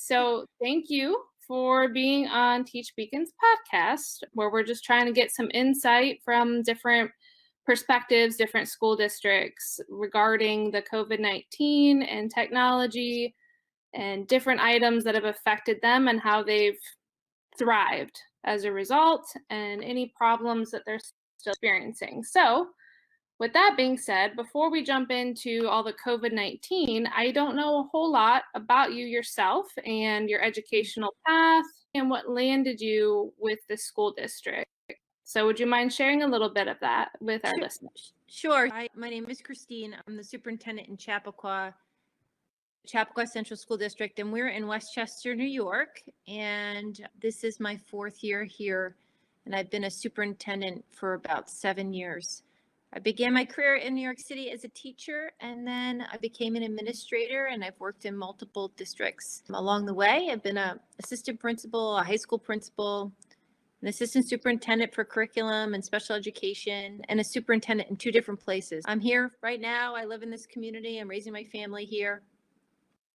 So thank you for being on Teach Beacon's podcast, where we're just trying to get some insight from different perspectives, different school districts regarding the COVID-19 and technology and different items that have affected them and how they've thrived as a result and any problems that they're still experiencing. So, with that being said, before we jump into all the COVID-19, I don't know a whole lot about you yourself and your educational path and what landed you with the school district. So, would you mind sharing a little bit of that with our Sure. listeners? Sure. My name is Christine. I'm the superintendent in Chappaqua Central School District, and we're in Westchester, New York. And this is my fourth year here, and I've been a superintendent for about 7 years. I began my career in New York City as a teacher, and then I became an administrator, and I've worked in multiple districts. Along the way, I've been an assistant principal, a high school principal, an assistant superintendent for curriculum and special education, and a superintendent in 2 different places. I'm here right now. I live in this community. I'm raising my family here.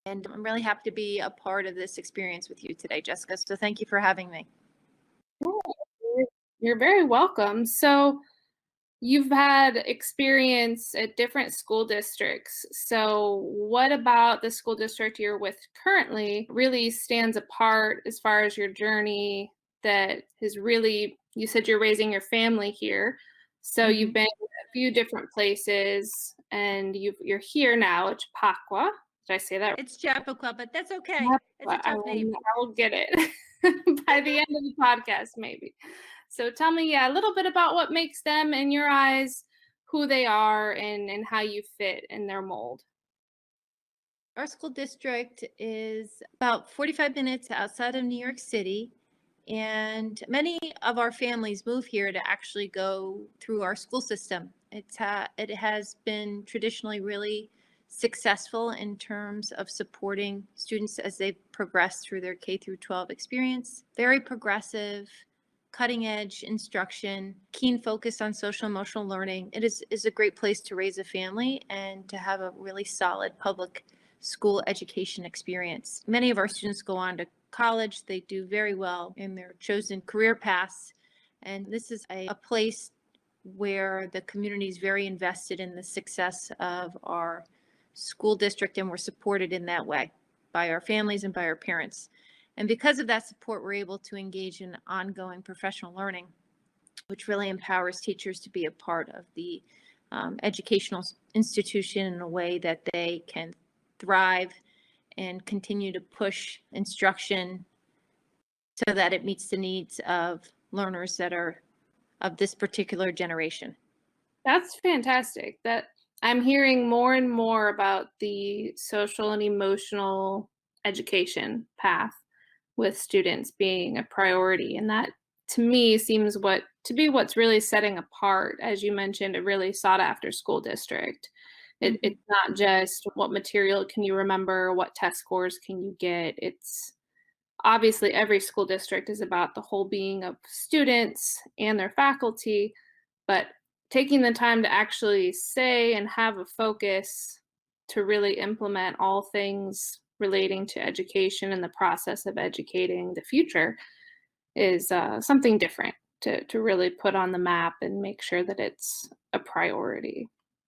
And I'm really happy to be a part of this experience with you today, Jessica. So thank you for having me. You're very welcome. So, you've had experience at different school districts. So, what about the school district you're with currently really stands apart as far as your journey that has really, you said you're raising your family here. So, you've been a few different places and you're here now at Chappaqua. Did I say that right? It's Chappaqua, but that's okay. It's a I tough name. will get it by the end of the podcast, maybe. So tell me, yeah, a little bit about what makes them, in your eyes, who they are and how you fit in their mold. Our school district is about 45 minutes outside of New York City. And many of our families move here to actually go through our school system. It has been traditionally really successful in terms of supporting students as they progress through their K through 12 experience. Very progressive, cutting edge instruction, keen focus on social emotional learning. It is a great place to raise a family and to have a really solid public school education experience. Many of our students go on to college. They do very well in their chosen career paths. And this is a place where the community is very invested in the success of our school district, and we're supported in that way by our families and by our parents. And because of that support, we're able to engage in ongoing professional learning, which really empowers teachers to be a part of the educational institution in a way that they can thrive and continue to push instruction so that it meets the needs of learners that are of this particular generation. That's fantastic. That I'm hearing more and more about the social and emotional education path with students being a priority. And that to me seems what's really setting apart, as you mentioned, a really sought after school district. It's not just what material can you remember, what test scores can you get. It's obviously every school district is about the whole being of students and their faculty, but taking the time to actually say and have a focus to really implement all things relating to education and the process of educating the future is something different to really put on the map and make sure that it's a priority.